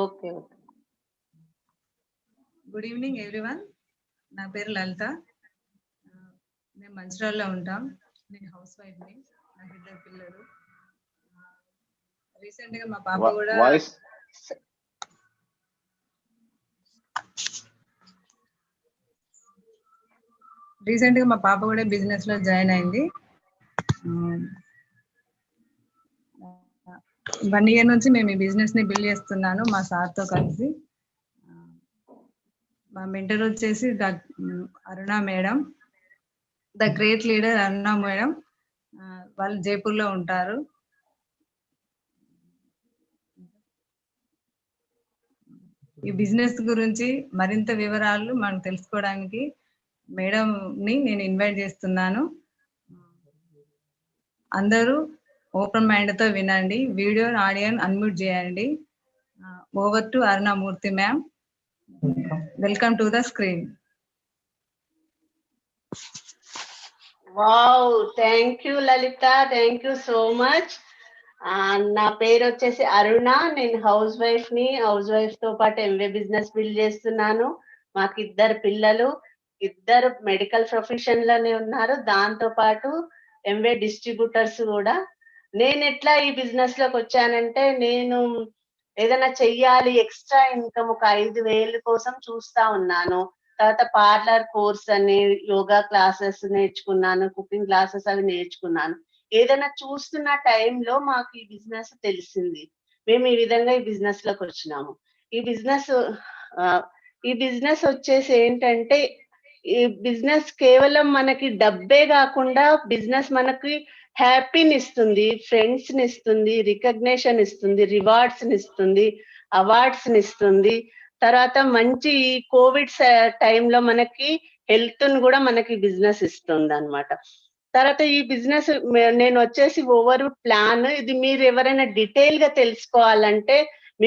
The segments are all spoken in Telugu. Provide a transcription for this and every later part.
ఓకే. Good evening everyone. నా పేరు లలిత. మేము మంచిర్యాలలో ఉంటాం. నేను హౌస్ వైఫ్ని. నాకు 2 పిల్లలు. రీసెంట్గా మా పాప కూడా బిజినెస్ లో జాయిన్ అయింది. 1 year నుంచి మేము ఈ బిజినెస్ ని బిల్డ్ చేస్తున్నాను మా సార్తో కలిసి. మా మెంటర్ వచ్చేసి Aruna madam, the great leader Aruna madam. వాళ్ళు జైపూర్ లో ఉంటారు. ఈ బిజినెస్ గురించి మరింత వివరాలు మనం తెలుసుకోవడానికి మేడం ని నేను ఇన్వైట్ చేస్తున్నాను. అందరూ ఓపెన్ మైండ్ తో వినండి. వీడియో ఆడియో అన్మ్యూట్ చేయండి. Over to Arunamurthy ma'am. Welcome to the screen. Wow, thank you Lalitha, thank you so much. నా పేరు వచ్చేసి అరుణ. నేను హౌస్ వైఫ్ ని. హౌస్ వైఫ్ తో పాటు ఎంవే బిజినెస్ బిల్డ్ చేస్తున్నాను. మాకు 2 పిల్లలు, 2 మెడికల్ ప్రొఫెషన్ లోనే ఉన్నారు. దాంతో పాటు ఎంవే డిస్ట్రిబ్యూటర్స్ కూడా. నేను ఎట్లా ఈ బిజినెస్ లోకి వచ్చానంటే, నేను ఏదైనా చెయ్యాలి, ఎక్స్ట్రా ఇన్కమ్ ఒక 5,000 కోసం చూస్తా ఉన్నాను. తర్వాత పార్లర్ కోర్స్ అని, యోగా క్లాసెస్ నేర్చుకున్నాను, కుకింగ్ క్లాసెస్ అవి నేర్చుకున్నాను. ఏదైనా చూస్తున్న టైంలో మాకు ఈ బిజినెస్ తెలిసింది. మేము ఈ విధంగా ఈ బిజినెస్ లోకి వచ్చినాము. ఈ బిజినెస్ వచ్చేసి ఏంటంటే, ఈ బిజినెస్ కేవలం మనకి డబ్బే కాకుండా బిజినెస్ మనకి హ్యాపీని ఇస్తుంది, ఫ్రెండ్స్ ని ఇస్తుంది, రికగ్నేషన్ ఇస్తుంది, రివార్డ్స్ ని ఇస్తుంది, అవార్డ్స్ ని ఇస్తుంది. తర్వాత మంచి కోవిడ్ టైంలో మనకి హెల్త్ ను కూడా మనకి బిజినెస్ ఇస్తుంది అన్నమాట. తర్వాత ఈ బిజినెస్ నేను వచ్చేసి ఓవర్ ప్లాన్ ఇది. మీరు ఎవరైనా డీటెయిల్ గా తెలుసుకోవాలంటే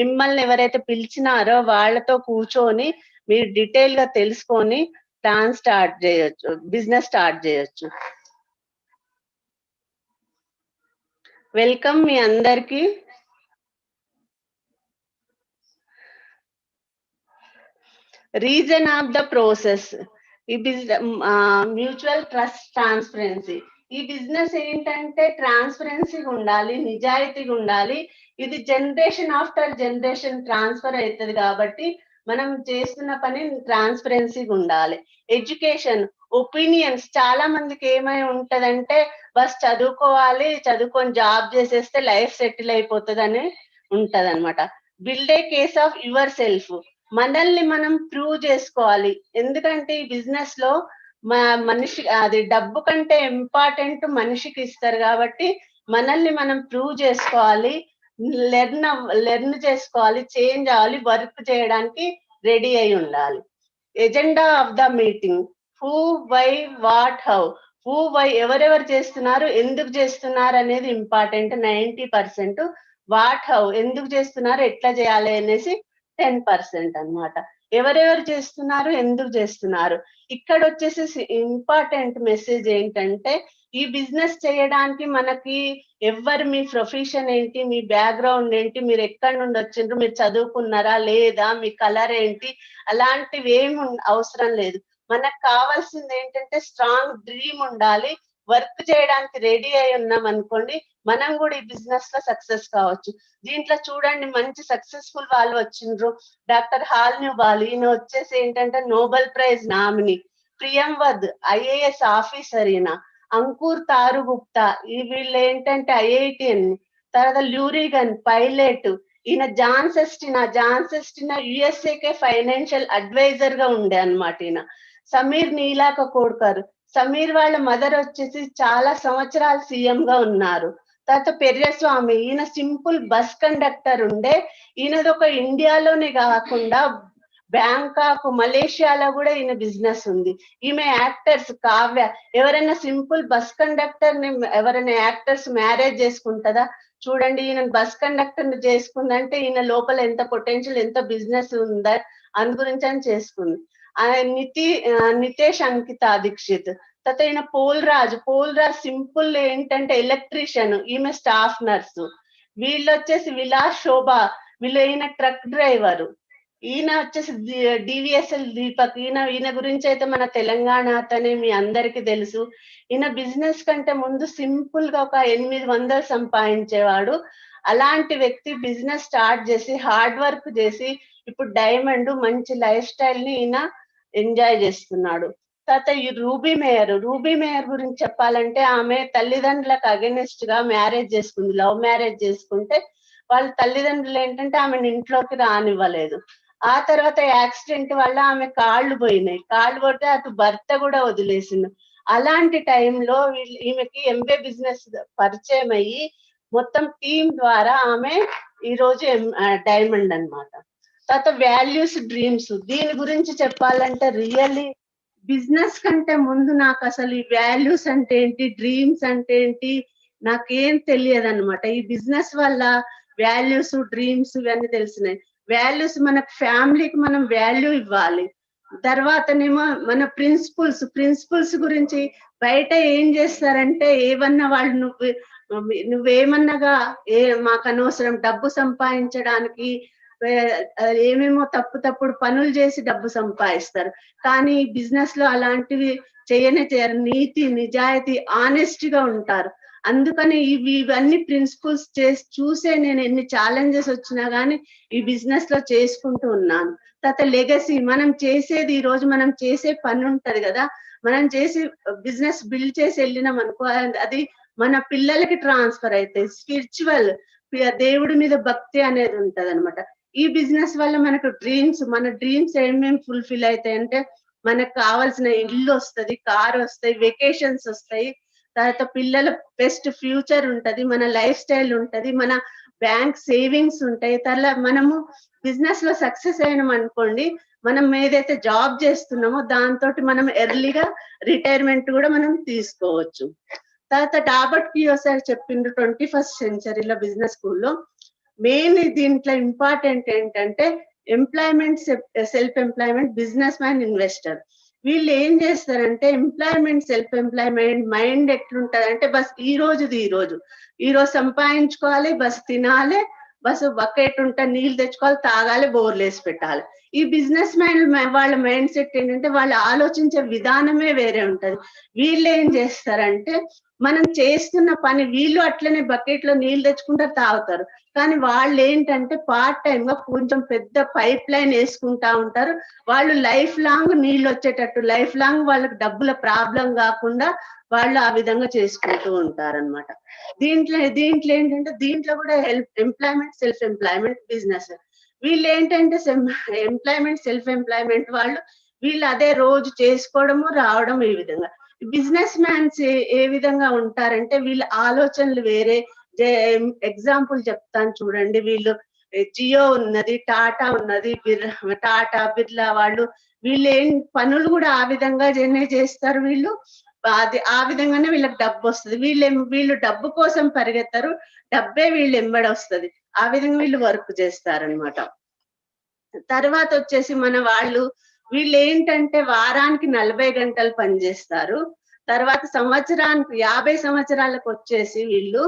మిమ్మల్ని ఎవరైతే పిలిచినారో వాళ్ళతో కూర్చొని మీరు డీటెయిల్ గా తెలుసుకొని ప్లాన్ స్టార్ట్ చేయొచ్చు, బిజినెస్ స్టార్ట్ చేయొచ్చు. వెల్కమ్ మీ అందరికి. రీజన్ ఆఫ్ ద ప్రాసెస్, ఈ మ్యూచువల్ ట్రస్ట్, ట్రాన్స్పరెన్సీ. ఈ బిజినెస్ ఏంటంటే ట్రాన్స్పరెన్సీగా ఉండాలి, నిజాయితీగా ఉండాలి. ఇది జనరేషన్ ఆఫ్టర్ జనరేషన్ ట్రాన్స్ఫర్ అవుతుంది కాబట్టి మనం చేస్తున్న పని ట్రాన్స్పరెన్సీగా ఉండాలి. Education, opinions. చాలా మందికి ఏమై ఉంటదంటే, బస్ చదువుకోవాలి, చదువుకొని జాబ్ చేసేస్తే లైఫ్ సెటిల్ అయిపోతుంది అని ఉంటది అనమాట. Build a case of your self. మనల్ని మనం ప్రూవ్ చేసుకోవాలి. ఎందుకంటే ఈ బిజినెస్ లో మనిషి అది డబ్బు కంటే ఇంపార్టెంట్ మనిషికి ఇస్తారు కాబట్టి మనల్ని మనం ప్రూవ్ చేసుకోవాలి, లెర్న్ చేసుకోవాలి, చేంజ్ అవ్వాలి, వర్క్ చేయడానికి రెడీ అయి ఉండాలి. Agenda of the meeting, who, why, what, how. Who, why ఎవరెవరు చేస్తున్నారు, ఎందుకు చేస్తున్నారు అనేది ఇంపార్టెంట్ 90%. వాట్, హౌ ఎందుకు చేస్తున్నారు, ఎట్లా చేయాలి అనేసి 10% అన్నమాట. ఎవరెవరు చేస్తున్నారు, ఎందుకు చేస్తున్నారు. ఇక్కడ వచ్చేసి ఇంపార్టెంట్ మెసేజ్ ఏంటంటే, ఈ బిజినెస్ చేయడానికి మనకి మీ ప్రొఫెషన్ ఏంటి, మీ బ్యాక్గ్రౌండ్ ఏంటి, మీరు ఎక్కడి నుండి వచ్చిండ్రు, మీరు చదువుకున్నారా లేదా, మీ కలర్ ఏంటి, అలాంటివి ఏమి అవసరం లేదు. మనకు కావాల్సింది ఏంటంటే స్ట్రాంగ్ డ్రీమ్ ఉండాలి. వర్క్ చేయడానికి రెడీ అయి ఉన్నాం అనుకోండి, మనం కూడా ఈ బిజినెస్ లో సక్సెస్ కావచ్చు. దీంట్లో చూడండి, మంచి సక్సెస్ఫుల్ వాళ్ళు వచ్చిండ్రు. డాక్టర్ హాల్నివాల్, ఈయన వచ్చేసి ఏంటంటే Nobel prize nominee. Priyamvad IAS officer ఈయన. అంకుర్ తారు గుప్తా, ఈ వీళ్ళు ఏంటంటే IITN. తర్వాత ల్యూరిగన్ పైలట్. ఈయన జాన్ సెస్టినా USA ఫైనాన్షియల్ అడ్వైజర్ గా ఉండే అన్నమాట ఈయన. సమీర్ నీలాక కోడ్కర్, సమీర్ వాళ్ళ మదర్ వచ్చేసి చాలా సంవత్సరాలు CM గా ఉన్నారు. తర్వాత పెర్యస్వామి, ఈయన సింపుల్ బస్ కండక్టర్ ఉండే. ఈయనది ఒక ఇండియాలోనే కాకుండా బ్యాంకాక్, మలేషియాలో కూడా ఈయన బిజినెస్ ఉంది. ఈమె యాక్టర్స్ కావ్య. ఎవరైనా సింపుల్ బస్ కండక్టర్ ని ఎవరైనా యాక్టర్స్ మ్యారేజ్ చేసుకుంటుందా? చూడండి, ఈయన బస్ కండక్టర్ ని చేసుకుందంటే ఈయన లోపల ఎంత పొటెన్షియల్, ఎంత బిజినెస్ ఉందా అందు గురించి అని చేసుకుంది. నితేష్ అంకితా దీక్షిత్. తర్వాత ఈయన పోల్ రాజ్ సింపుల్ ఏంటంటే ఎలక్ట్రీషియన్, ఈమె స్టాఫ్ నర్సు. వీళ్ళు వచ్చేసి విలాస్ శోభ, వీళ్ళు ఈయన ట్రక్ డ్రైవరు. ఈయన వచ్చేసి డివిఎస్ఎల్ దీపక్. ఈయన గురించి అయితే మన తెలంగాణ అతనే మీ అందరికి తెలుసు. ఈయన బిజినెస్ కంటే ముందు సింపుల్ గా ఒక 800 సంపాదించేవాడు. అలాంటి వ్యక్తి బిజినెస్ స్టార్ట్ చేసి హార్డ్ వర్క్ చేసి ఇప్పుడు డైమండ్ మంచి లైఫ్ స్టైల్ ని ఈయన ఎంజాయ్ చేస్తున్నాడు. తర్వాత ఈ రూబీ మేయర్ గురించి చెప్పాలంటే ఆమె తల్లిదండ్రులకు అగెనిస్ట్ గా మ్యారేజ్ చేసుకుంది, లవ్ మ్యారేజ్ చేసుకుంటే వాళ్ళ తల్లిదండ్రులు ఏంటంటే ఆమెను ఇంట్లోకి రానివ్వలేదు. ఆ తర్వాత యాక్సిడెంట్ వల్ల ఆమె కాళ్ళు పోయినాయి. కాళ్ళు పోతే అటు భర్త కూడా వదిలేసింది. అలాంటి టైంలో ఈమెకి ఎంబే బిజినెస్ పరిచయం అయ్యి మొత్తం టీం ద్వారా ఆమె ఈ రోజు డైమండ్ అన్నమాట. తర్వాత వాల్యూస్ డ్రీమ్స్, దీని గురించి చెప్పాలంటే రియల్లీ బిజినెస్ కంటే ముందు నాకు అసలు ఈ వాల్యూస్ అంటే ఏంటి, డ్రీమ్స్ అంటే ఏంటి నాకేం తెలియదు అనమాట. ఈ బిజినెస్ వల్ల వాల్యూస్ డ్రీమ్స్ ఇవన్నీ తెలిసినాయి. వాల్యూస్ మన ఫ్యామిలీకి మనం వాల్యూ ఇవ్వాలి. తర్వాతనేమో మన ప్రిన్సిపల్స్ గురించి బయట ఏం చేస్తారంటే ఏమన్నా వాళ్ళు నువ్వేమన్నగా మాకు అనవసరం, డబ్బు సంపాదించడానికి ఏమేమో తప్పుడు పనులు చేసి డబ్బు సంపాదిస్తారు. కానీ బిజినెస్ లో అలాంటివి చేయరు. నీతి నిజాయితీ ఆనెస్ట్ గా ఉంటారు. అందుకని ఇవన్నీ ప్రిన్సిపల్స్ చూసే నేను ఎన్ని ఛాలెంజెస్ వచ్చినా గానీ ఈ బిజినెస్ లో చేసుకుంటూ ఉన్నాను. తర్వాత లెగసీ, మనం చేసేది ఈ రోజు మనం చేసే పని ఉంటది కదా, మనం చేసి బిజినెస్ బిల్డ్ చేసి వెళ్ళినాం అనుకో, అది మన పిల్లలకి ట్రాన్స్ఫర్ అవుతాయి. స్పిరిచువల్, దేవుడి మీద భక్తి అనేది ఉంటది అనమాట. ఈ బిజినెస్ వల్ల మనకు మన డ్రీమ్స్ ఏమేమి ఫుల్ఫిల్ అవుతాయి అంటే మనకు కావాల్సిన ఇల్లు వస్తుంది, కార్ వస్తాయి, వెకేషన్స్ వస్తాయి. తర్వాత పిల్లల బెస్ట్ ఫ్యూచర్ ఉంటది, మన లైఫ్ స్టైల్ ఉంటది, మన బ్యాంక్ సేవింగ్స్ ఉంటాయి. తర్వాత మనము బిజినెస్ లో సక్సెస్ అయినాం అనుకోండి, మనం ఏదైతే జాబ్ చేస్తున్నామో దాంతో మనం ఎర్లీగా రిటైర్మెంట్ కూడా మనం తీసుకోవచ్చు. తర్వాత రాబర్ట్ కియోసాకి చెప్పిండ్రు 21st సెంచరీలో బిజినెస్ స్కూల్లో మెయిన్ దీంట్లో ఇంపార్టెంట్ ఏంటంటే employment, self employment, business man, investor. వీళ్ళు ఏం చేస్తారంటే ఎంప్లాయ్మెంట్, సెల్ఫ్ ఎంప్లాయ్మెంట్ మైండ్ ఎట్లుంటది అంటే బస్ ఈ రోజు సంపాదించుకోవాలి, బస్ తినాలి, బస్ బకెట్ ఉంటే నీళ్ళు తెచ్చుకోవాలి, తాగాలి, బోర్లేసి పెట్టాలి. ఈ బిజినెస్ మ్యాన్ వాళ్ళ మైండ్ సెట్ ఏంటంటే వాళ్ళు ఆలోచించే విధానమే వేరే ఉంటది. వీళ్ళు ఏం చేస్తారంటే మనం చేస్తున్న పని వీళ్ళు అట్లనే బకెట్ లో నీళ్ళు తెచ్చుకుంటారు, తాగుతారు. కానీ వాళ్ళు ఏంటంటే పార్ట్ టైమ్ గా కొంచెం పెద్ద పైప్ లైన్ వేసుకుంటా ఉంటారు. వాళ్ళు లైఫ్ లాంగ్ నీళ్ళు వచ్చేటట్టు, లైఫ్ లాంగ్ వాళ్ళకి డబ్బుల ప్రాబ్లం కాకుండా వాళ్ళు ఆ విధంగా చేసుకుంటూ ఉంటారన్నమాట. దీంట్లో ఏంటంటే దీంట్లో కూడా ఎంప్లాయ్మెంట్, సెల్ఫ్ ఎంప్లాయ్మెంట్, బిజినెస్. వీళ్ళు ఏంటంటే ఎంప్లాయ్మెంట్, సెల్ఫ్ ఎంప్లాయ్మెంట్ వీళ్ళు అదే రోజు చేసుకోవడము రావడం. ఈ విధంగా బిజినెస్ మ్యాన్స్ ఏ విధంగా ఉంటారంటే వీళ్ళ ఆలోచనలు వేరే. ఎగ్జాంపుల్ చెప్తాను చూడండి. వీళ్ళు జియో ఉన్నది, టాటా ఉన్నది, టాటా బిర్లా వీళ్ళు ఏం పనులు కూడా ఆ విధంగానే చేస్తారు. వీళ్ళు అది ఆ విధంగానే వీళ్ళకి డబ్బు వస్తుంది. వీళ్ళు డబ్బు కోసం పరిగెత్తారు, డబ్బే వీళ్ళు ఎంబడి వస్తుంది. ఆ విధంగా వీళ్ళు వర్క్ చేస్తారనమాట. తర్వాత వచ్చేసి వీళ్ళు ఏంటంటే వారానికి 40 గంటలు పనిచేస్తారు. తర్వాత సంవత్సరానికి 50 సంవత్సరాలకు వచ్చేసి వీళ్ళు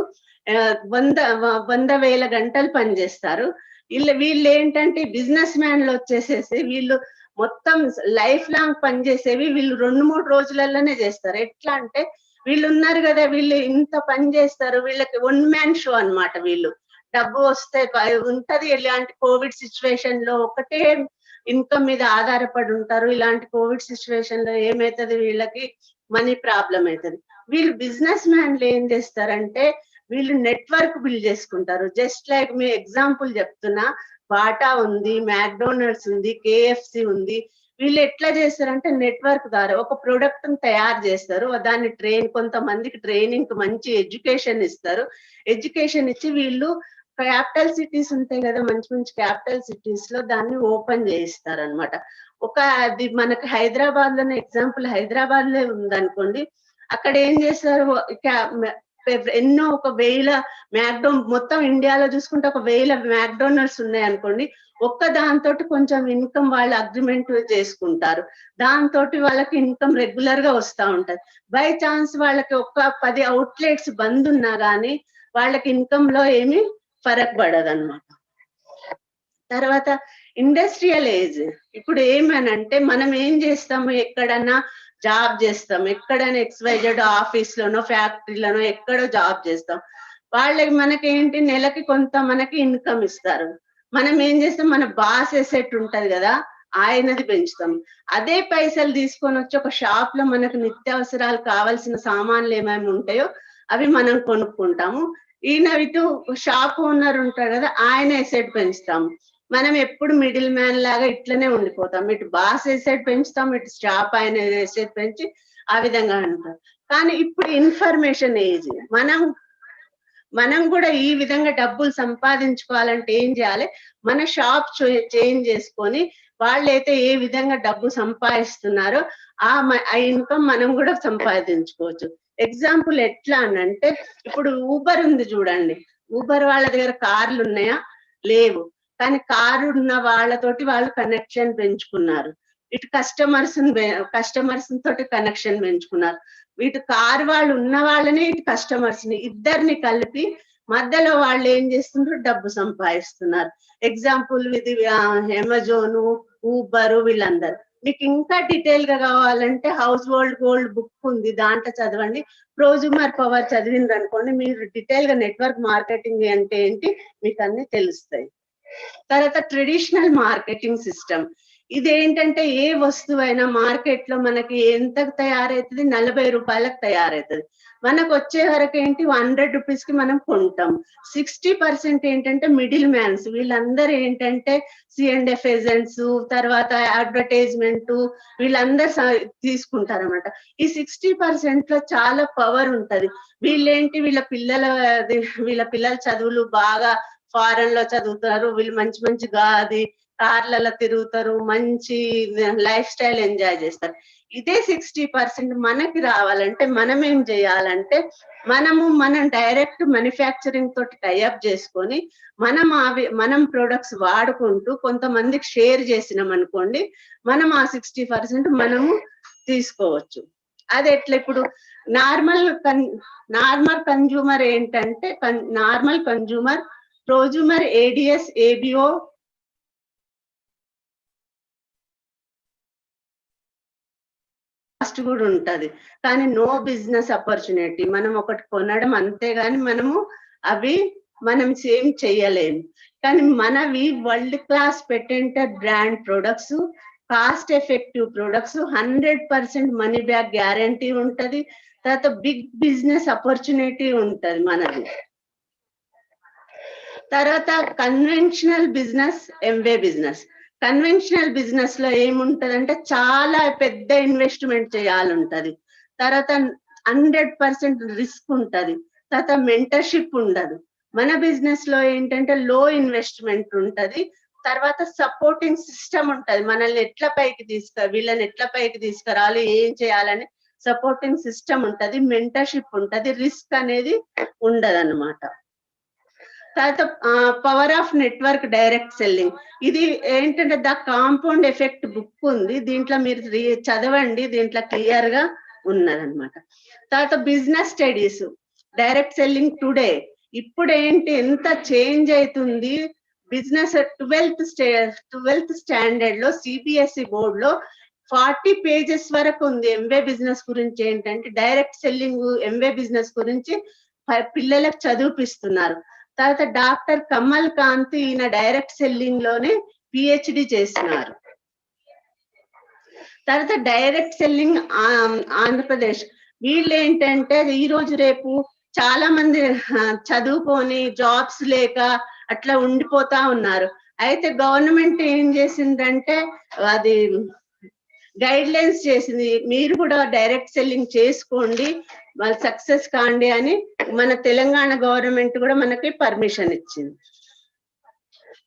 100,000 గంటలు పనిచేస్తారు. వీళ్ళు ఏంటంటే బిజినెస్ మ్యాన్లు వచ్చేసేసి వీళ్ళు మొత్తం లైఫ్ లాంగ్ పనిచేసేవి వీళ్ళు 2-3 రోజులలోనే చేస్తారు. ఎట్లా అంటే వీళ్ళు ఉన్నారు కదా, వీళ్ళు ఇంత పని చేస్తారు, వీళ్ళకి 1 మ్యాన్ షో అన్నమాట. వీళ్ళు డబ్బు వస్తే ఉంటది. ఇలాంటి కోవిడ్ సిచ్యువేషన్ లో ఒకటే ఇన్కమ్ మీద ఆధారపడి ఉంటారు. ఇలాంటి కోవిడ్ సిచ్యువేషన్ లో ఏమైతుంది, వీళ్ళకి మనీ ప్రాబ్లం అవుతుంది. వీళ్ళు బిజినెస్ మ్యాన్లు ఏం చేస్తారంటే వీళ్ళు నెట్వర్క్ బిల్డ్ చేసుకుంటారు. జస్ట్ లైక్ మీ ఎగ్జాంపుల్ చెప్తున్నా, బాటా ఉంది, మ్యాక్డోనల్డ్స్ ఉంది, కేఎఫ్సి ఉంది. వీళ్ళు ఎట్లా చేస్తారంటే నెట్వర్క్ ద్వారా ఒక ప్రొడక్ట్ తయారు చేస్తారు. దాన్ని కొంతమందికి ట్రైనింగ్ మంచి ఎడ్యుకేషన్ ఇస్తారు. ఎడ్యుకేషన్ ఇచ్చి వీళ్ళు క్యాపిటల్ సిటీస్ ఉంటాయి కదా, మంచి మంచి క్యాపిటల్ సిటీస్ లో దాన్ని ఓపెన్ చేయిస్తారు అనమాట. అది మనకు హైదరాబాద్ లోనే ఎగ్జాంపుల్, హైదరాబాద్ లో ఉందనుకోండి. అక్కడ ఏం చేస్తారు, ఎన్నో 1,000 మొత్తం ఇండియాలో చూసుకుంటే 1,000 మ్యాక్డోనల్డ్స్ ఉన్నాయి అనుకోండి. దాంతో కొంచెం ఇన్కమ్ వాళ్ళు అగ్రిమెంట్ చేసుకుంటారు. దాంతో వాళ్ళకి ఇన్కమ్ రెగ్యులర్ గా వస్తూ ఉంటది. బై ఛాన్స్ వాళ్ళకి 10 అవుట్లెట్స్ బంద్ ఉన్నా గానీ వాళ్ళకి ఇన్కమ్ లో ఏమి ఫరక్ పడదు అనమాట. తర్వాత ఇండస్ట్రియల్ ఏజ్. ఇప్పుడు ఏమనంటే మనం ఏం చేస్తాము, ఎక్కడన్నా జాబ్ చేస్తాం, ఎక్కడైనా XYZ ఆఫీస్ లోనో ఫ్యాక్టరీలోనో ఎక్కడో జాబ్ చేస్తాం. వాళ్ళకి మనకేంటి నెలకి కొంత మనకి ఇన్కమ్ ఇస్తారు. మనం ఏం చేస్తాం, మన బాస్ ఎసెట్ ఉంటది కదా, ఆయనది పెంచుతాం. అదే పైసలు తీసుకొని వచ్చి ఒక షాప్ లో మనకు నిత్యావసరాలు కావాల్సిన సామాన్లు ఏమేమి ఉంటాయో అవి మనం కొనుక్కుంటాము. ఈయన ఇటు షాప్ ఓనర్ ఉంటారు కదా, ఆయన ఎసెట్ పెంచుతాము. మనం ఎప్పుడు మిడిల్ మ్యాన్ లాగా ఇట్లనే ఉండిపోతాం. ఇటు బాస్ ఎసెట్ పెంచుతాం, ఇటు స్టాప్ ఆయన ఎసెట్ పెంచి ఆ విధంగా ఉంటాం. కానీ ఇప్పుడు ఇన్ఫర్మేషన్ ఏజ్. మనం కూడా ఈ విధంగా డబ్బులు సంపాదించుకోవాలంటే ఏం చేయాలి, మన షాప్ చేంజ్ చేసుకొని వాళ్ళైతే ఏ విధంగా డబ్బు సంపాదిస్తున్నారో ఆ ఇన్కమ్ మనం కూడా సంపాదించుకోవచ్చు. ఎగ్జాంపుల్ ఎట్లా అనంటే, ఇప్పుడు ఊబర్ ఉంది చూడండి. ఊబర్ వాళ్ళ దగ్గర కార్లు ఉన్నాయా? లేవు. కానీ కారు ఉన్న వాళ్ళతోటి వాళ్ళు కనెక్షన్ పెంచుకున్నారు. ఇటు కస్టమర్స్ తోటి కనెక్షన్ పెంచుకున్నారు. ఇటు కారు వాళ్ళు ఉన్న వాళ్ళని, ఇటు కస్టమర్స్ ని ఇద్దరిని కలిపి మధ్యలో వాళ్ళు ఏం చేస్తున్నారు, డబ్బు సంపాదిస్తున్నారు. ఎగ్జాంపుల్ ఇది అమెజాన్, ఊబర్, వీళ్ళందరూ. మీకు ఇంకా డీటెయిల్ గా కావాలంటే హౌస్ హోల్డ్ గోల్డ్ బుక్ ఉంది, దాంట్లో చదవండి. ప్రోజుమర్ పవర్ చదివింది అనుకోండి, మీరు డీటెయిల్ గా నెట్వర్క్ మార్కెటింగ్ అంటే ఏంటి మీకు అన్ని తెలుస్తాయి. తర్వాత ట్రెడిషనల్ మార్కెటింగ్ సిస్టమ్. ఇదేంటంటే ఏ వస్తువైనా మార్కెట్ లో మనకి ఎంతకు తయారవుతుంది, 40 రూపాయలకు తయారవుతుంది. మనకు వచ్చే వరకు ఏంటి 100 రూపీస్ కి మనం కొంటాం. 60% ఏంటంటే మిడిల్ మ్యాన్స్, వీళ్ళందరూ ఏంటంటే C&F ఏజెంట్స్, తర్వాత అడ్వర్టైజ్మెంట్, వీళ్ళందరూ తీసుకుంటారు అనమాట. ఈ 60% లో చాలా పవర్ ఉంటది. వీళ్ళేంటి, వీళ్ళ పిల్లల చదువులు బాగా ఫారెన్ లో చదువుతారు, వీళ్ళు మంచి మంచి కార్లలో తిరుగుతారు, మంచి లైఫ్ స్టైల్ ఎంజాయ్ చేస్తారు. ఇదే 60% మనకి రావాలంటే మనం ఏం చేయాలంటే, మనం డైరెక్ట్ మ్యానుఫ్యాక్చరింగ్ తోటి టైఅప్ చేసుకొని మనం ప్రొడక్ట్స్ వాడుకుంటూ కొంతమందికి షేర్ చేసినాం అనుకోండి, మనం ఆ 60% మనము తీసుకోవచ్చు. అది ఎట్లా, ఇప్పుడు నార్మల్ కన్జ్యూమర్ ఏంటంటే, normal consumer prosumer ADS ABO cost కూడా ఉంటది. కానీ నో బిజినెస్ ఆపర్చునిటీ. మనం ఒకటి కొనడం అంతేగాని మనం సేమ్ చెయ్యలేము. కానీ మనవి world class patented brand products, cost effective products, 100% money back guarantee ఉంటది. తర్వాత బిగ్ బిజినెస్ ఆపర్చునిటీ ఉంటది మనది. తర్వాత conventional business, Amway business. Conventional business లో ఏముంటదంటే చాలా పెద్ద ఇన్వెస్ట్మెంట్ చేయాలంటది. తర్వాత 100% రిస్క్ ఉంటది. తర్వాత మెంటర్షిప్ ఉండదు. మన బిజినెస్ లో ఏంటంటే లో ఇన్వెస్ట్మెంట్ ఉంటది. తర్వాత సపోర్టింగ్ సిస్టమ్ ఉంటది. వీళ్ళని ఎట్లా పైకి తీసుకురావాలి, ఏం చేయాలని సపోర్టింగ్ సిస్టమ్ ఉంటది. మెంటర్షిప్ ఉంటది. రిస్క్ అనేది ఉండదన్నమాట. తర్వాత power of network direct selling. ఇది ఏంటంటే ద కాంపౌండ్ ఎఫెక్ట్ బుక్ ఉంది, దీంట్లో మీరు చదవండి, దీంట్లో క్లియర్ గా ఉన్నదన్నమాట. తర్వాత business studies, direct selling today. ఇప్పుడు ఏంటి, ఎంత చేంజ్ అవుతుంది. బిజినెస్ 12th స్టాండర్డ్ లో CBSE బోర్డ్ లో 40 pages వరకు ఉంది ఎంవే బిజినెస్ గురించి. ఏంటంటే డైరెక్ట్ సెల్లింగ్, ఎంవే బిజినెస్ గురించి పిల్లలకు చదివిపిస్తున్నారు. తర్వాత డాక్టర్ కమల్ కాంత్, ఈయన డైరెక్ట్ సెల్లింగ్ లోనే PhD చేస్తున్నారు. తర్వాత డైరెక్ట్ సెల్లింగ్ ఆంధ్రప్రదేశ్. వీళ్ళు ఏంటంటే ఈ రోజు రేపు చాలా మంది చదువుకొని జాబ్స్ లేక అట్లా ఉండిపోతా ఉన్నారు. అయితే గవర్నమెంట్ ఏం చేసిందంటే అది గైడ్ లైన్స్ చేసింది, మీరు కూడా డైరెక్ట్ సెల్లింగ్ చేసుకోండి, వాళ్ళు సక్సెస్ కాండి అని మన తెలంగాణ గవర్నమెంట్ కూడా మనకి పర్మిషన్ ఇచ్చింది.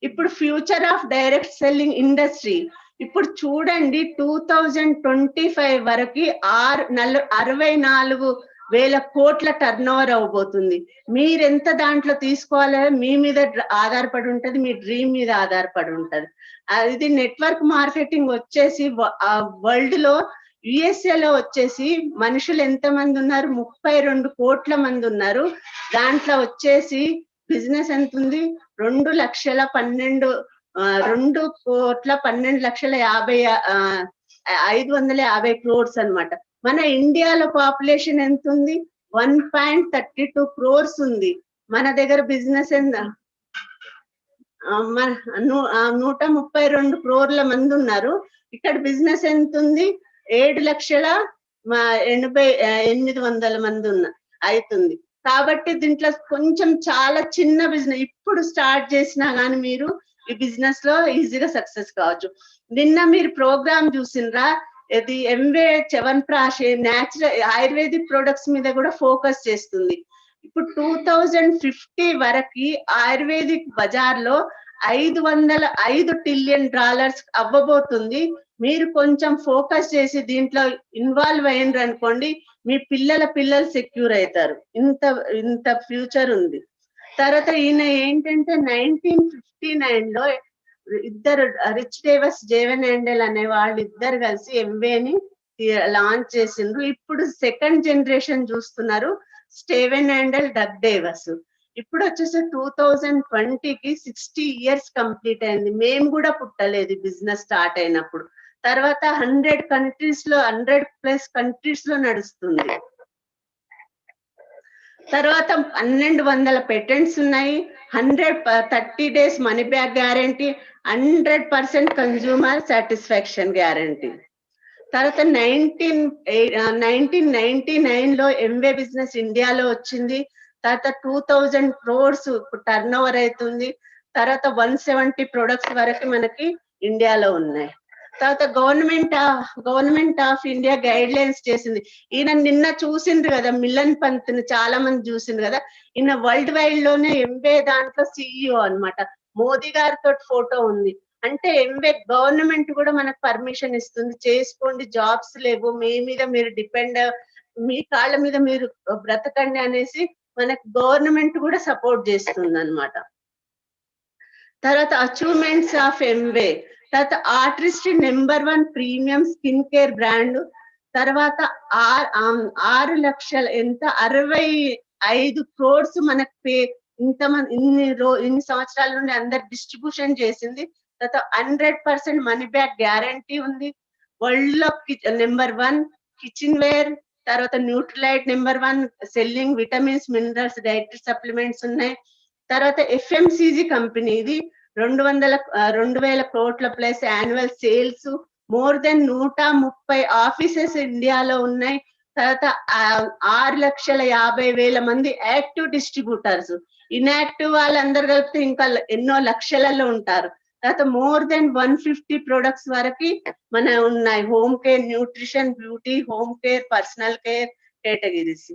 ఇప్పుడు future of direct selling industry. ఇప్పుడు చూడండి 2025 వరకు 64,000 కోట్ల టర్న్ ఓవర్ అవబోతుంది. మీరెంత దాంట్లో తీసుకోవాలో మీ మీద ఆధారపడి ఉంటది, మీ డ్రీమ్ మీద ఆధారపడి ఉంటది. ఇది నెట్వర్క్ మార్కెటింగ్ వచ్చేసి వరల్డ్ లో USA లో వచ్చేసి మనుషులు ఎంత మంది ఉన్నారు, 32 కోట్ల మంది ఉన్నారు. దాంట్లో వచ్చేసి బిజినెస్ ఎంత ఉంది? 2,12,550 crores అన్నమాట. మన ఇండియాలో పాపులేషన్ ఎంత ఉంది? 1.32 crores ఉంది. మన దగ్గర బిజినెస్ ఎంత? 132 crores మంది ఉన్నారు. ఇక్కడ బిజినెస్ ఎంత ఉంది? 7,80,800 మంది అవుతుంది. కాబట్టి దీంట్లో కొంచెం చాలా చిన్న బిజినెస్ ఇప్పుడు స్టార్ట్ చేసినా గానీ మీరు ఈ బిజినెస్ లో ఈజీగా సక్సెస్ కావచ్చు. నిన్న మీరు ప్రోగ్రామ్ చూసినరా? ఇది ఎంవే చ్యవన్ప్రాష్ న్యాచురల్ ఆయుర్వేదిక్ ప్రొడక్ట్స్ మీద కూడా ఫోకస్ చేస్తుంది. ఇప్పుడు 2050 వరకు ఆయుర్వేదిక్ బజార్ లో $505 ట్రిలియన్ అవ్వబోతుంది. మీరు కొంచెం ఫోకస్ చేసి దీంట్లో ఇన్వాల్వ్ అయ్యిండ్రు అనుకోండి, మీ పిల్లలు సెక్యూర్ అవుతారు. ఇంత ఫ్యూచర్ ఉంది. తర్వాత ఈయన ఏంటంటే 1959 లో ఇద్దరు రిచ్ డేవస్ జేవెన్ హ్యాండెల్ అనే వాళ్ళు ఇద్దరు కలిసి ఎంవేని లాంచ్ చేసిండ్రు. ఇప్పుడు సెకండ్ జనరేషన్ చూస్తున్నారు, స్టీవెన్ హ్యాండెల్, డగ్ డేవస్. ఇప్పుడు వచ్చేసి 2020కి 60 years కంప్లీట్ అయింది. మేము కూడా పుట్టలేదు బిజినెస్ స్టార్ట్ అయినప్పుడు. తర్వాత 100+ కంట్రీస్ లో నడుస్తుంది. తర్వాత 1200 పేటెంట్స్ ఉన్నాయి. 30 days money back guarantee, 100% consumer satisfaction guarantee. తర్వాత 1999 లో ఎంవే బిజినెస్ ఇండియాలో వచ్చింది. తర్వాత 2000 crores టర్న్ ఓవర్ అవుతుంది. తర్వాత 170 ప్రొడక్ట్స్ వరకు మనకి ఇండియాలో ఉన్నాయి. తర్వాత government of India guide lines చేసింది. ఈయన నిన్న చూసిండ్రు కదా, మిలన్ పంత్ చాలా మంది చూసిండ్రు కదా. ఈయన వరల్డ్ వైడ్ లోనే ఎంవే దాంట్లో CEO అన్నమాట. మోదీ గారితో ఫోటో ఉంది. అంటే ఎంవే గవర్నమెంట్ కూడా మనకు పర్మిషన్ ఇస్తుంది, చేసుకోండి, జాబ్స్ లేవు, మీ మీద మీరు మీ కాళ్ళ మీద మీరు బ్రతకండి అనేసి మనకు గవర్నమెంట్ కూడా సపోర్ట్ చేస్తుంది అన్నమాట. తర్వాత అచీవ్మెంట్స్ ఆఫ్ ఎంవే. తర్వాత artist #1 premium skin care brand. తర్వాత 6 లక్షల 65 crores మనకు ఇన్ని సంవత్సరాల నుండి అందరు డిస్ట్రిబ్యూషన్ చేసింది. తర్వాత 100% మనీ బ్యాక్ గ్యారంటీ ఉంది. వరల్డ్ లో #1 కిచెన్ వేర్. తర్వాత Nutrilite #1 selling vitamins, minerals, dietary supplements ఉన్నాయి. తర్వాత FMCG కంపెనీ, ఇది 2,000 crores plus annual sales, more than 130 offices ఇండియాలో ఉన్నాయి. తర్వాత 6,50,000 మంది యాక్టివ్ డిస్ట్రిబ్యూటర్స్. ఇన్యాక్టివ్ వాళ్ళందరూ కలిపితే ఇంకా ఎన్నో లక్షలలో ఉంటారు. తర్వాత మోర్ దెన్ 150 ప్రొడక్ట్స్ వరకు మన ఉన్నాయి. Home care, nutrition, beauty, home care, personal care categories.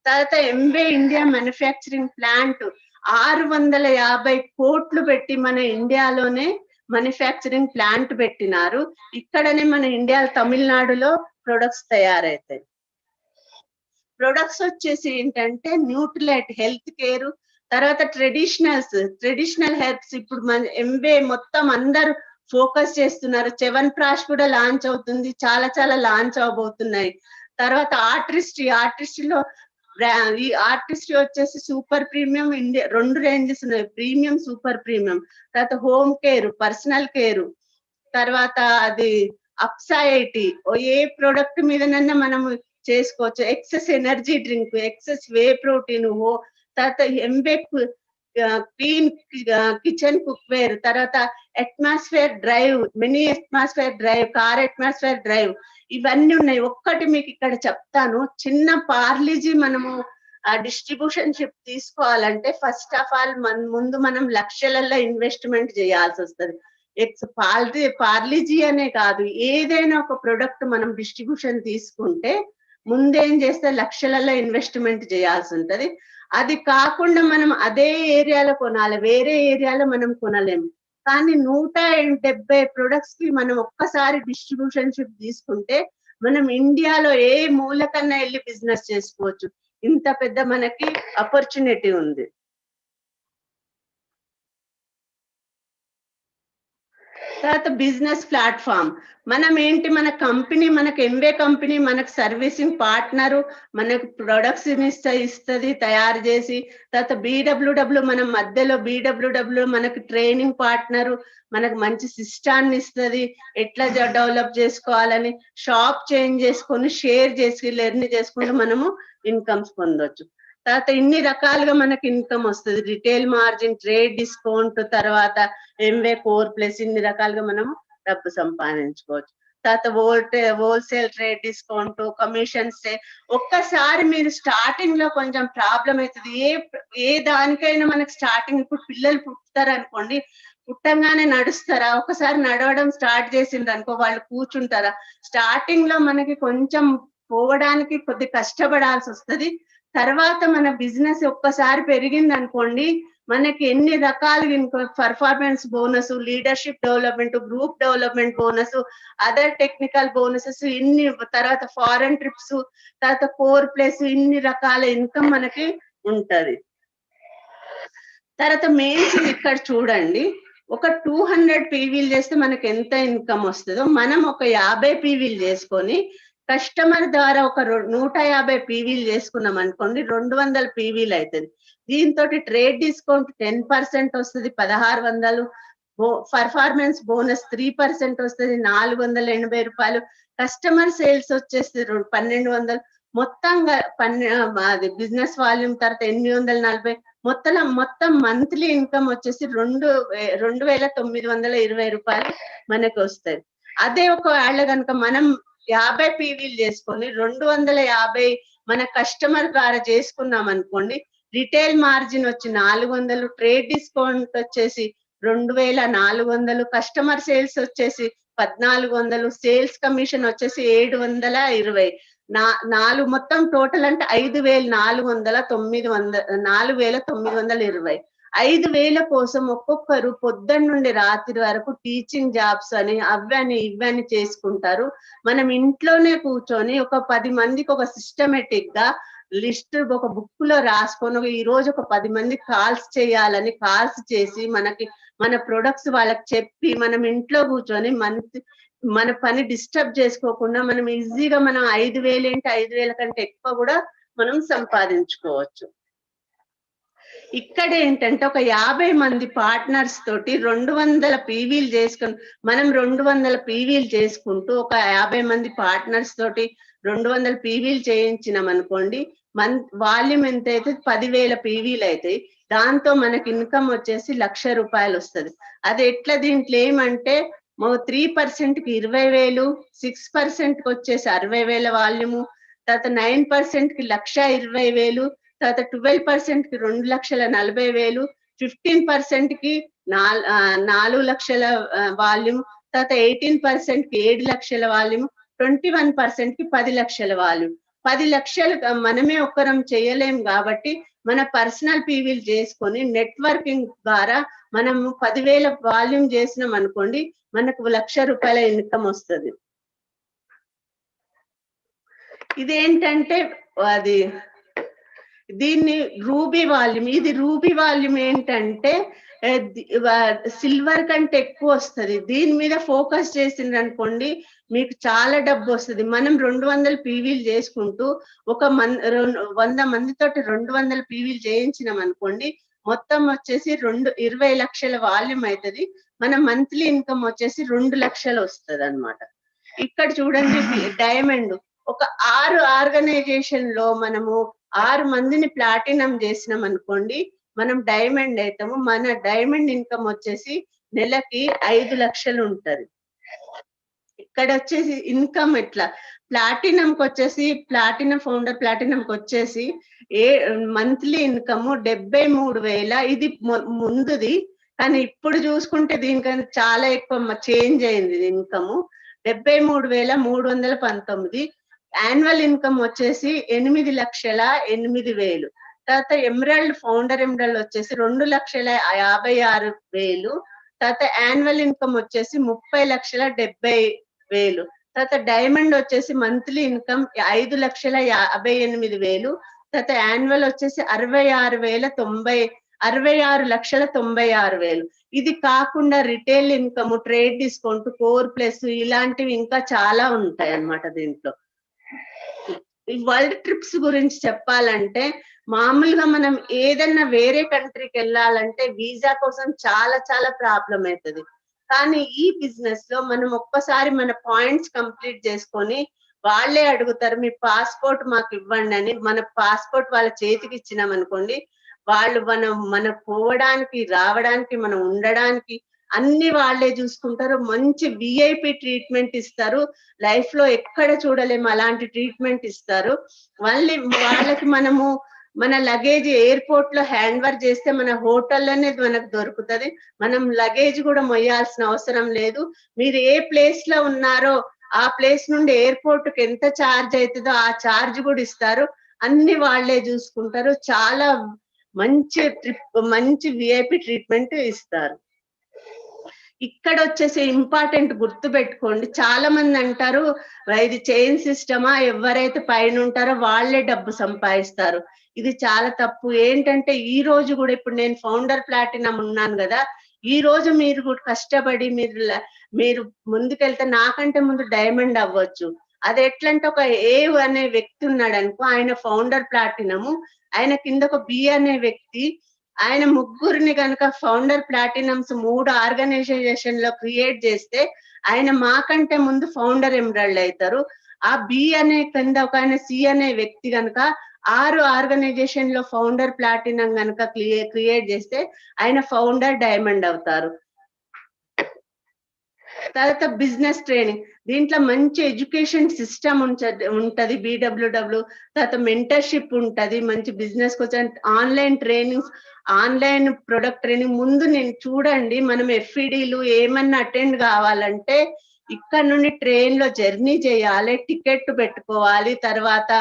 తర్వాత ఎంవే ఇండియా మ్యానుఫ్యాక్చరింగ్ ప్లాంట్ 650 కోట్లు పెట్టి మన ఇండియాలోనే మ్యానుఫ్యాక్చరింగ్ ప్లాంట్ పెట్టినారు. ఇక్కడనే మన ఇండియా తమిళనాడులో ప్రొడక్ట్స్ తయారవుతాయి. ప్రొడక్ట్స్ వచ్చేసి ఏంటంటే న్యూట్రిలైట్ హెల్త్ కేర్. తర్వాత ట్రెడిషనల్ హెర్బ్స్. ఇప్పుడు మన ఎంవే మొత్తం అందరూ ఫోకస్ చేస్తున్నారు. చ్యవన్ప్రాష్ కూడా లాంచ్ అవుతుంది, చాలా లాంచ్ అవబోతున్నాయి. తర్వాత ఆర్టిస్ట్ వచ్చేసి సూపర్ ప్రీమియం ఇండియా 2 రేంజెస్ ఉన్నాయి, ప్రీమియం, సూపర్ ప్రీమియం. తర్వాత హోమ్ కేర్, పర్సనల్ కేర్. తర్వాత అది అప్సైటీ, ఏ ప్రొడక్ట్ మీదనన్నా మనము చేసుకోవచ్చు. Excess energy drink, excess whey protein. తర్వాత ఎంవే క్లీన్ కిచెన్ కుక్ వేర్. తర్వాత atmosphere drive, car atmosphere drive, ఇవన్నీ ఉన్నాయి. ఒక్కటి మీకు ఇక్కడ చెప్తాను. చిన్న పార్లీజీ మనము డిస్ట్రిబ్యూషన్షిప్ తీసుకోవాలంటే ఫస్ట్ ఆఫ్ ఆల్ ముందు మనం లక్షలలో ఇన్వెస్ట్మెంట్ చేయాల్సి వస్తుంది. పార్లీజీ అనే కాదు, ఏదైనా ఒక ప్రొడక్ట్ మనం డిస్ట్రిబ్యూషన్ తీసుకుంటే ముందేం చేస్తే లక్షలలో ఇన్వెస్ట్మెంట్ చేయాల్సి ఉంటది. అది కాకుండా మనం అదే ఏరియాలో కొనాలి, వేరే ఏరియాలో మనం కొనలేము. కానీ 170 ప్రొడక్ట్స్ కి మనం ఒక్కసారి డిస్ట్రిబ్యూషన్షిప్ తీసుకుంటే మనం ఇండియాలో ఏ మూలకన్నా వెళ్ళి బిజినెస్ చేసుకోవచ్చు. ఇంత పెద్ద మనకి ఆపర్చునిటీ ఉంది. తర్వాత బిజినెస్ ప్లాట్ఫామ్. మనం ఏంటి, మన కంపెనీ, మనకు ఎంవే కంపెనీ మనకు సర్వీసింగ్ పార్ట్నరు, మనకు ప్రొడక్ట్స్ ఇస్తుంది తయారు చేసి. తర్వాత BWW మనం మధ్యలో BWW మనకు ట్రైనింగ్ పార్ట్నరు, మనకు మంచి సిస్టాన్ని ఇస్తుంది, ఎట్లా డెవలప్ చేసుకోవాలని. షాప్ చేంజ్ చేసుకొని షేర్ చేసి లెర్న్ చేసుకుంటూ మనము ఇన్కమ్స్ పొందొచ్చు. తర్వాత ఇన్ని రకాలుగా మనకి ఇన్కమ్ వస్తుంది. రిటైల్ మార్జిన్, ట్రేడ్ డిస్కౌంట్, తర్వాత ఎంవే కోర్ ప్లస్, ఇన్ని రకాలుగా మనము డబ్బు సంపాదించుకోవచ్చు. తర్వాత హోల్సేల్ ట్రేడ్ డిస్కౌంట్, కమిషన్స్. ఒక్కసారి మీరు స్టార్టింగ్ లో కొంచెం ప్రాబ్లం అవుతుంది. ఏ దానికైనా మనకి స్టార్టింగ్, ఇప్పుడు పిల్లలు పుట్టుతారు అనుకోండి, పుట్టంగానే నడుస్తారా? ఒకసారి నడవడం స్టార్ట్ చేసిండ్రు అనుకో, వాళ్ళు కూర్చుంటారా? స్టార్టింగ్ లో మనకి కొంచెం పోవడానికి కొద్ది కష్టపడాల్సి వస్తుంది. తర్వాత మన బిజినెస్ ఒక్కసారి పెరిగింది అనుకోండి, మనకి ఎన్ని రకాలుగా performance bonus, leadership development, group development bonus, other technical bonuses, ఇన్ని, తర్వాత ఫారెన్ ట్రిప్స్, తర్వాత కోర్ ప్లేస్, ఇన్ని రకాల ఇన్కమ్ మనకి ఉంటది. తర్వాత మెయిన్స్ ఇక్కడ చూడండి, ఒక 200 పీవీలు చేస్తే మనకి ఎంత ఇన్కమ్ వస్తుందో, మనం ఒక 50 పీవీలు చేసుకొని కస్టమర్ ద్వారా ఒక 150 పీవీలు చేసుకున్నాం అనుకోండి, 200 పీవీలు అవుతుంది. దీంతో ట్రేడ్ డిస్కౌంట్ 10% వస్తుంది, 1600. పర్ఫార్మెన్స్ బోనస్ 3% వస్తుంది, 480 రూపాయలు. కస్టమర్ సేల్స్ వచ్చేసి 1200. మొత్తంగా అది బిజినెస్ వాల్యూమ్ తర్వాత 840. మొత్తం మంత్లీ ఇన్కమ్ వచ్చేసి 2920 రూపాయలు మనకి వస్తాయి. అదే ఒకవేళ కనుక మనం 50 పీవీలు చేసుకొని 250 మన కస్టమర్ ద్వారా చేసుకున్నాం అనుకోండి, రిటైల్ మార్జిన్ వచ్చి 400, ట్రేడ్ డిస్కౌంట్ వచ్చేసి 2400, కస్టమర్ సేల్స్ వచ్చేసి 1400, సేల్స్ కమిషన్ వచ్చేసి 720. మొత్తం టోటల్ అంటే 4920. 5000 కోసం ఒక్కొక్కరు పొద్దున్న నుండి రాత్రి వరకు టీచింగ్ జాబ్స్ అని అవ్వని ఇవ్వని చేసుకుంటారు. మనం ఇంట్లోనే కూర్చొని ఒక 10 మందికి ఒక సిస్టమేటిక్ గా లిస్ట్ ఒక బుక్ లో రాసుకొని, ఈ రోజు ఒక 10 మందికి కాల్స్ చేయాలని కాల్స్ చేసి, మన ప్రొడక్ట్స్ వాళ్ళకి చెప్పి, మనం ఇంట్లో కూర్చొని మన పని డిస్టర్బ్ చేసుకోకుండా మనం ఈజీగా మనం 5000 ఏంటి 5000 కంటే ఎక్కువ కూడా మనం సంపాదించుకోవచ్చు. ఇక్కడ ఏంటంటే ఒక 50 మంది పార్ట్నర్స్ తోటి 200 పీవీలు చేసుకుని, మనం 200 పీవీలు చేసుకుంటూ ఒక 50 మంది పార్ట్నర్స్ తోటి 200 పీవీలు చేయించినాం అనుకోండి, వాల్యూమ్ ఎంత అయితే 10,000 పీవీలు అవుతాయి. దాంతో మనకి ఇన్కమ్ వచ్చేసి 1,00,000 రూపాయలు వస్తుంది. అది ఎట్లా, దీంట్లో ఏమంటే 3% కి 20,000, 6% కి వచ్చేసి 60,000 వాల్యూము, తర్వాత 9% కి 1,20,000, తర్వాత 12% కి 2,40,000, 15% కి 4,00,000 వాల్యూమ్, తర్వాత 18% కి 7,00,000 వాల్యూమ్, 21% కి 10,00,000 వాల్యూమ్. 10 లక్షలు మనమే ఒక్కరం చేయలేం కాబట్టి మన పర్సనల్ పీవీలు చేసుకొని నెట్వర్కింగ్ ద్వారా మనం 10,000 వాల్యూమ్ చేసినాం అనుకోండి, మనకు 1,00,000 రూపాయల ఇన్కమ్ వస్తుంది. ఇదేంటంటే అది దీన్ని రూబీ వాల్యూమ్. ఇది రూబీ వాల్యూమ్ ఏంటంటే సిల్వర్ కంటే ఎక్కువ వస్తుంది. దీని మీద ఫోకస్ చేసిండ్రు అనుకోండి, మీకు చాలా డబ్బు వస్తుంది. మనం 200 పీవీలు చేసుకుంటూ ఒక 100 మందితోటి 200 పీవీలు చేయించినాం అనుకోండి, మొత్తం వచ్చేసి 20 లక్షల వాల్యూమ్ అవుతుంది. మన మంత్లీ ఇన్కమ్ వచ్చేసి 2 లక్షలు వస్తుంది అన్నమాట. ఇక్కడ చూడండి, డైమండ్ ఒక 6 ఆర్గనైజేషన్ లో మనము 6 మందిని ప్లాటినం చేసినాం అనుకోండి, మనం డైమండ్ అవుతాము. మన డైమండ్ ఇన్కమ్ వచ్చేసి నెలకి 5 లక్షలు ఉంటది. ఇక్కడ వచ్చేసి ఇన్కమ్ ఎట్లా, ప్లాటినంకి వచ్చేసి ప్లాటినం ఫౌండర్ ప్లాటినంకి వచ్చేసి మంత్లీ ఇన్కమ్ 73,000. ఇది ముందుది, కానీ ఇప్పుడు చూసుకుంటే దీనికన్నా చాలా ఎక్కువ చేంజ్ అయింది ఇన్కమ్. 73,319. యాన్యువల్ ఇన్కమ్ వచ్చేసి 8,08,000. తర్వాత ఎమరాల్డ్ ఫౌండర్ ఎమరాల్డ్ వచ్చేసి 2,56,000. తర్వాత యాన్యువల్ ఇన్కమ్ వచ్చేసి 30,70,000. తర్వాత డైమండ్ వచ్చేసి మంత్లీ ఇన్కమ్ 5,58,000. తర్వాత యాన్యువల్ వచ్చేసి 66,090. 66,96,000. ఇది కాకుండా retail income, trade discount, core plus ఇలాంటివి ఇంకా చాలా ఉంటాయి అన్నమాట దీంట్లో. ఈ వరల్డ్ ట్రిప్స్ గురించి చెప్పాలంటే మామూలుగా మనం ఏదన్నా వేరే కంట్రీకి వెళ్ళాలంటే వీసా కోసం చాలా చాలా ప్రాబ్లం అవుతుంది. కానీ ఈ బిజినెస్ లో మనం ఒక్కసారి మన పాయింట్స్ కంప్లీట్ చేసుకొని వాళ్ళే అడుగుతారు మీ పాస్పోర్ట్ మాకు ఇవ్వండి అని. మన పాస్పోర్ట్ వాళ్ళ చేతికి ఇచ్చినాం అనుకోండి, వాళ్ళు మన పోవడానికి, రావడానికి, మనం ఉండడానికి అన్ని వాళ్ళే చూసుకుంటారు. మంచి విఐపి ట్రీట్మెంట్ ఇస్తారు. లైఫ్ లో ఎక్కడ చూడలేము అలాంటి ట్రీట్మెంట్ ఇస్తారు. వాళ్ళకి మనము మన లగేజ్ ఎయిర్పోర్ట్ లో హ్యాండ్ ఓవర్ చేస్తే మన హోటల్లోనే మనకు దొరుకుతుంది. మనం లగేజ్ కూడా మొయ్యాల్సిన అవసరం లేదు. మీరు ఏ ప్లేస్ లో ఉన్నారో ఆ ప్లేస్ నుండి ఎయిర్పోర్ట్ కి ఎంత ఛార్జ్ అవుతుందో ఆ ఛార్జ్ కూడా ఇస్తారు. అన్ని వాళ్ళే చూసుకుంటారు. చాలా మంచి విఐపి ట్రీట్మెంట్ ఇస్తారు. ఇక్కడ వచ్చేసి ఇంపార్టెంట్ గుర్తు పెట్టుకోండి, చాలా మంది అంటారు ఇది చైన్ సిస్టమా, ఎవరైతే పైన ఉంటారో వాళ్ళే డబ్బు సంపాదిస్తారు. ఇది చాలా తప్పు. ఏంటంటే ఈ రోజు కూడా ఇప్పుడు నేను ఫౌండర్ ప్లాటినం ఉన్నాను కదా, ఈ రోజు మీరు కూడా కష్టపడి మీరు ముందుకెళ్తే నాకంటే ముందు డైమండ్ అవ్వచ్చు. అది ఎట్లంటే ఒక ఏ అనే వ్యక్తి ఉన్నాడు అనుకో, ఆయన ఫౌండర్ ప్లాటినము, ఆయన కింద ఒక బి అనే వ్యక్తి, ఆయన ముగ్గురిని కనుక ఫౌండర్ ప్లాటినమ్స్ 3 ఆర్గనైజేషన్ లో క్రియేట్ చేస్తే ఆయన మాకంటే ముందు ఫౌండర్ ఎమరాల్డ్ అవుతారు. ఆ బి అనే కింద ఒక ఆయన సి అనే వ్యక్తి కనుక 6 ఆర్గనైజేషన్ లో ఫౌండర్ ప్లాటినం కనుక క్రియేట్ చేస్తే ఆయన ఫౌండర్ డైమండ్ అవుతారు. తర్వాత బిజినెస్ ట్రైనింగ్, దీంట్లో మంచి ఎడ్యుకేషన్ సిస్టమ్ ఉంటది BWW. తర్వాత మెంటర్షిప్ ఉంటది, మంచి బిజినెస్ కోసం online trainings, online product training. ముందు నేను చూడండి, మనం FEDలు ఏమన్నా అటెండ్ కావాలంటే ఇక్కడ నుండి ట్రైన్ లో జర్నీ చేయాలి, టికెట్ పెట్టుకోవాలి. తర్వాత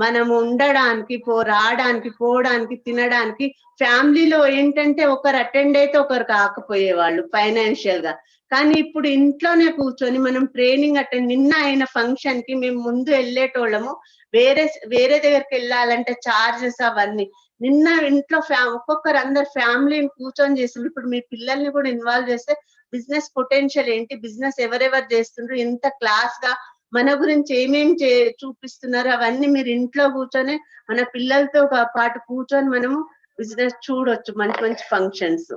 మనము ఉండడానికి, రావడానికి, పోవడానికి, తినడానికి. ఫ్యామిలీలో ఏంటంటే ఒకరు అటెండ్ అయితే ఒకరు కాకపోయేవాళ్ళు ఫైనాన్షియల్ గా. కానీ ఇప్పుడు ఇంట్లోనే కూర్చొని మనం ట్రైనింగ్ నిన్న అయిన ఫంక్షన్ కి మేము ముందు వెళ్ళేటోళ్ళము, వేరే దగ్గరికి వెళ్ళాలంటే చార్జెస్ అవన్నీ. నిన్న ఇంట్లో ఒక్కొక్కరు అందరు ఫ్యామిలీని కూర్చొని చేసిండ్రు. ఇప్పుడు మీ పిల్లల్ని కూడా ఇన్వాల్వ్ చేస్తే బిజినెస్ పొటెన్షియల్ ఏంటి, బిజినెస్ ఎవరెవరు చేస్తుండ్రు, ఎంత క్లాస్ గా మన గురించి ఏమేం చూపిస్తున్నారు, అవన్నీ మీరు ఇంట్లో కూర్చొని మన పిల్లలతో పాటు కూర్చొని మనము బిజినెస్ చూడొచ్చు, మంచి మంచి ఫంక్షన్స్.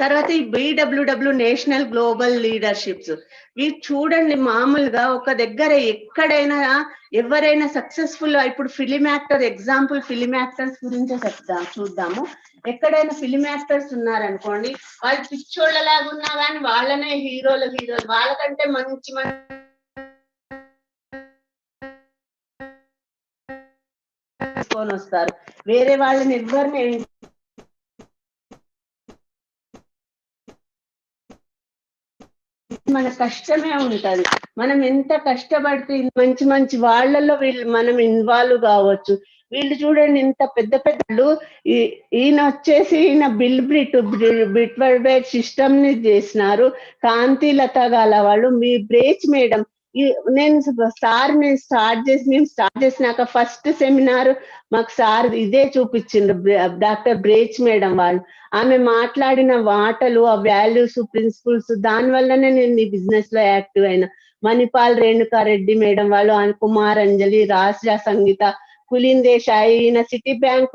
తర్వాత ఈ BWW నేషనల్ గ్లోబల్ లీడర్షిప్స్, వీరు చూడండి మామూలుగా ఒక దగ్గర ఎక్కడైనా ఎవరైనా సక్సెస్ఫుల్, ఇప్పుడు film actor example, film actors గురించే చూద్దాము. ఎక్కడైనా ఫిలిం యాక్టర్స్ ఉన్నారనుకోండి, వాళ్ళు పిచ్చోళ్ళలాగా ఉన్నా కానీ వాళ్ళనే హీరోలు వాళ్ళకంటే మంచి తీసుకొని వస్తారు. వేరే వాళ్ళని ఎవరిని మన కష్టమే ఉంటది. మనం ఎంత కష్టపడితే మంచి వాళ్ళల్లో మనం ఇన్వాల్వ్ కావచ్చు. వీళ్ళు చూడండి ఇంత పెద్ద ఈయన వచ్చేసి బిట్వర్డ్ సిస్టమ్ ని చేసినారు. కాంతి లత గాల వాళ్ళు, మీ బ్రేచ్ మేడం. మేము స్టార్ట్ చేసినాక ఫస్ట్ సెమినార్ మాకు సార్ ఇదే చూపించిండ్రు, డాక్టర్ బ్రేచ్ మేడం వాళ్ళు. ఆమె మాట్లాడిన మాటలు, ఆ వాల్యూస్, ప్రిన్సిపల్స్, దాని వల్లనే నేను ఈ బిజినెస్ లో యాక్టివ్ అయినా. మణిపాల్ రేణుకారెడ్డి మేడం వాళ్ళు, కుమార్ అంజలి, రాజ్యా సంగీత, కులీన్ దేశాయ్, ఈయన సిటీ బ్యాంక్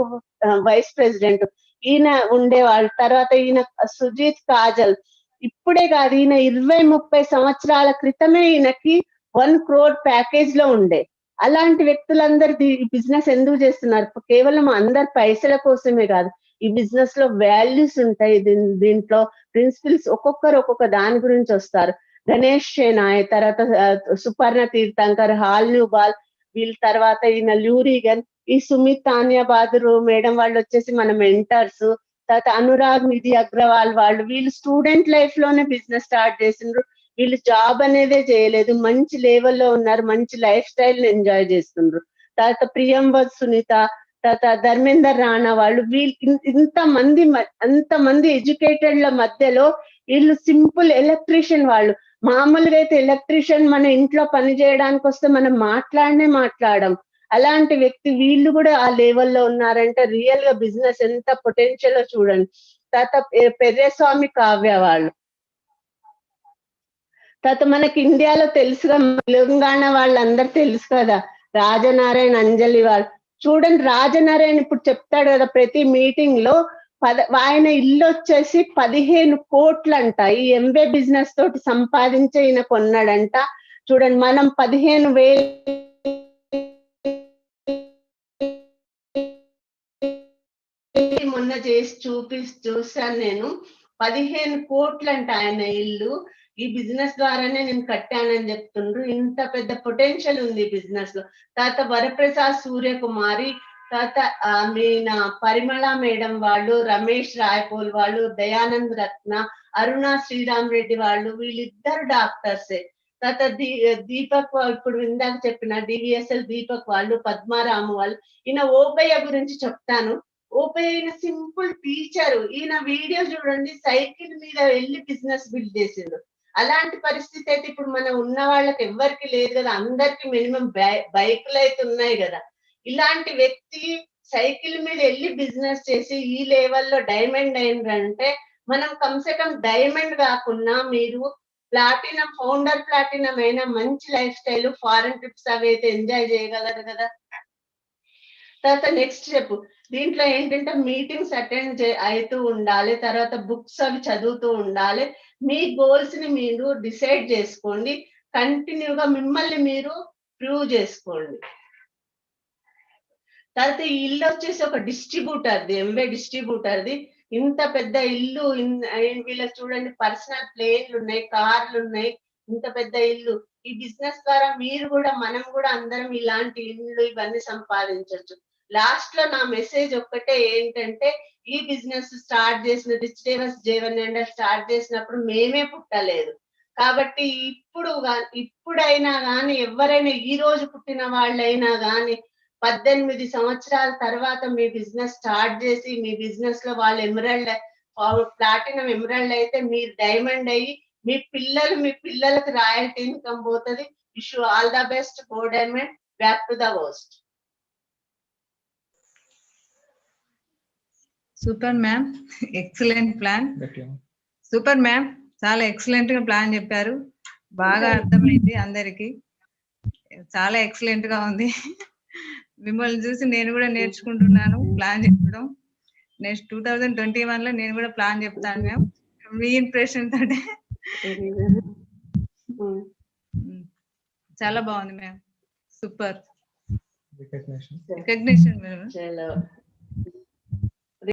వైస్ ప్రెసిడెంట్ ఈయన ఉండేవాళ్ళు. తర్వాత ఈయన సుజీత్ కాజల్, ఇప్పుడే కాదు ఈయన 20-30 సంవత్సరాల క్రితమే ఈయనకి 1 crore ప్యాకేజ్ లో ఉండే. అలాంటి వ్యక్తులందరూ ఈ బిజినెస్ ఎందుకు చేస్తున్నారు? కేవలం అందరు పైసల కోసమే కాదు, ఈ బిజినెస్ లో వాల్యూస్ ఉంటాయి, దీంట్లో ప్రిన్సిపల్స్, ఒక్కొక్క దాని గురించి వస్తారు. గణేష్ షేనాయ్, తర్వాత సుపర్ణ తీర్థంకర్, హాల్న్యూబాల్, వీళ్ళ తర్వాత ఈయన ల్యూరిగన్, ఈ సుమిత్ తానియా బాదురు మేడం వాళ్ళు వచ్చేసి మన మెంటర్స్. తర్వాత అనురాగ్ నిధి అగ్రవాల్ వాళ్ళు, వీళ్ళు స్టూడెంట్ లైఫ్ లోనే బిజినెస్ స్టార్ట్ చేసిండ్రు. వీళ్ళు జాబ్ అనేదే చేయలేదు, మంచి లెవెల్లో ఉన్నారు, మంచి లైఫ్ స్టైల్ ఎంజాయ్ చేస్తుండ్రు. తర్వాత ప్రియంవద్ సునీత, తర్వాత ధర్మేందర్ రాణా వాళ్ళు, వీళ్ళు అంతమంది ఎడ్యుకేటెడ్ల మధ్యలో వీళ్ళు సింపుల్ ఎలక్ట్రీషియన్ వాళ్ళు. మామూలుగా అయితే ఎలక్ట్రీషియన్ మన ఇంట్లో పని చేయడానికి వస్తే మనం మాట్లాడడం, అలాంటి వ్యక్తి వీళ్ళు కూడా ఆ లెవెల్లో ఉన్నారంటే రియల్ గా బిజినెస్ ఎంత పొటెన్షియల్ చూడండి. తర్వాత పెర్రేస్వామి కావ్య వాళ్ళు, తర్వాత మనకి ఇండియాలో తెలుసుగా తెలంగాణ వాళ్ళందరూ తెలుసు కదా, రాజనారాయణ అంజలి వాళ్ళు. చూడండి రాజనారాయణ ఇప్పుడు చెప్తాడు కదా ప్రతి మీటింగ్ లో, ఆయన ఇల్లు వచ్చేసి 15 కోట్లంట. ఈ ఎంబే బిజినెస్ తోటి సంపాదించే ఈయన కొన్నాడంట. చూడండి మనం 15,000 మొన్న చేసి చూసాను నేను. 15 కోట్లంట ఆయన ఇల్లు. ఈ బిజినెస్ ద్వారానే నేను కట్టానని చెప్తుండ్రు. ఇంత పెద్ద పొటెన్షియల్ ఉంది బిజినెస్ లో. తర్వాత వరప్రసాద్ సూర్యకుమారి, తర్వాత మీన పరిమళ మేడం వాళ్ళు, రమేష్ రాయపోల్ వాళ్ళు, దయానంద్ రత్న, అరుణ శ్రీరామ్ రెడ్డి వాళ్ళు, వీళ్ళిద్దరు డాక్టర్సే. తర్వాత దీపక్ ఇప్పుడు ఇందాక చెప్పిన డివిఎస్ఎల్ దీపక్ వాళ్ళు, పద్మారాము వాళ్ళు. ఈయన ఓబయ్య గురించి చెప్తాను. Obaiah simple teacher. ఈయన వీడియో చూడండి, సైకిల్ మీద వెళ్ళి బిజినెస్ బిల్డ్ చేసిండు. అలాంటి పరిస్థితి అయితే ఇప్పుడు మనం ఉన్న వాళ్ళకి ఎవ్వరికి లేదు కదా, అందరికి మినిమం బైకులు అయితే ఉన్నాయి కదా. ఇలాంటి వ్యక్తి సైకిల్ మీద వెళ్ళి బిజినెస్ చేసి ఈ లెవెల్లో డైమండ్ అయిందంటే, మనం కమ్సే కమ్ డైమండ్ కాకుండా మీరు ప్లాటినం, ఫౌండర్ ప్లాటినం అయినా మంచి లైఫ్ స్టైల్, ఫారెన్ ట్రిప్స్ అవి అయితే ఎంజాయ్ చేయగలరు కదా. తర్వాత నెక్స్ట్ చెప్పు, దీంట్లో ఏంటంటే మీటింగ్స్ అటెండ్ అవుతూ ఉండాలి, తర్వాత బుక్స్ అవి చదువుతూ ఉండాలి. మీ గోల్స్ ని మీరు డిసైడ్ చేసుకోండి, కంటిన్యూగా మిమ్మల్ని మీరు ప్రూవ్ చేసుకోండి. తర్వాత ఈ ఇల్లు వచ్చేసి ఒక డిస్ట్రిబ్యూటర్ది, ఎంబే డిస్ట్రిబ్యూటర్ది. ఇంత పెద్ద ఇల్లు, వీళ్ళకి చూడండి పర్సనల్ ప్లేన్లు ఉన్నాయి, కార్లు ఉన్నాయి, ఇంత పెద్ద ఇల్లు. ఈ బిజినెస్ ద్వారా మీరు కూడా, మనం కూడా అందరం ఇలాంటి ఇల్లు ఇవన్నీ సంపాదించవచ్చు. లాస్ట్ లో నా మెసేజ్ ఒక్కటే ఏంటంటే, ఈ బిజినెస్ స్టార్ట్ చేసిన రిచ్ డేవర్స్ జీవన్ స్టార్ట్ చేసినప్పుడు మేమే పుట్టలేదు. కాబట్టి ఇప్పుడైనా కానీ ఎవరైనా ఈ రోజు పుట్టిన వాళ్ళైనా కానీ 18 సంవత్సరాల తర్వాత మీ బిజినెస్ స్టార్ట్ చేసి, మీ బిజినెస్ లో వాళ్ళు ఎమరాల్డ్, ప్లాటినం ఎమరాల్డ్ అయితే మీరు డైమండ్ అయ్యి మీ పిల్లలకు రాయల్టీ ఇన్కమ్ పోతుంది. Wish you all the best. Go diamond, back to the host. Super ma'am, excellent plan. Super ma'am, చాలా ఎక్సలెంట్ గా ప్లాన్ చెప్పారు. బాగా అర్థమైంది అందరికి, చాలా ఎక్సలెంట్ గా ఉంది. మిమ్మల్ని చూసి నేను కూడా నేర్చుకుంటున్నాను ప్లాన్ చెప్పడం. నెక్స్ట్ 2021 లో నేను కూడా ప్లాన్ చెప్తాను మ్యామ్, మీ ఇంప్రెషన్ తోటే. చాలా బాగుంది మ్యామ్, సూపర్ రికగ్నిషన్ మ్యామ్.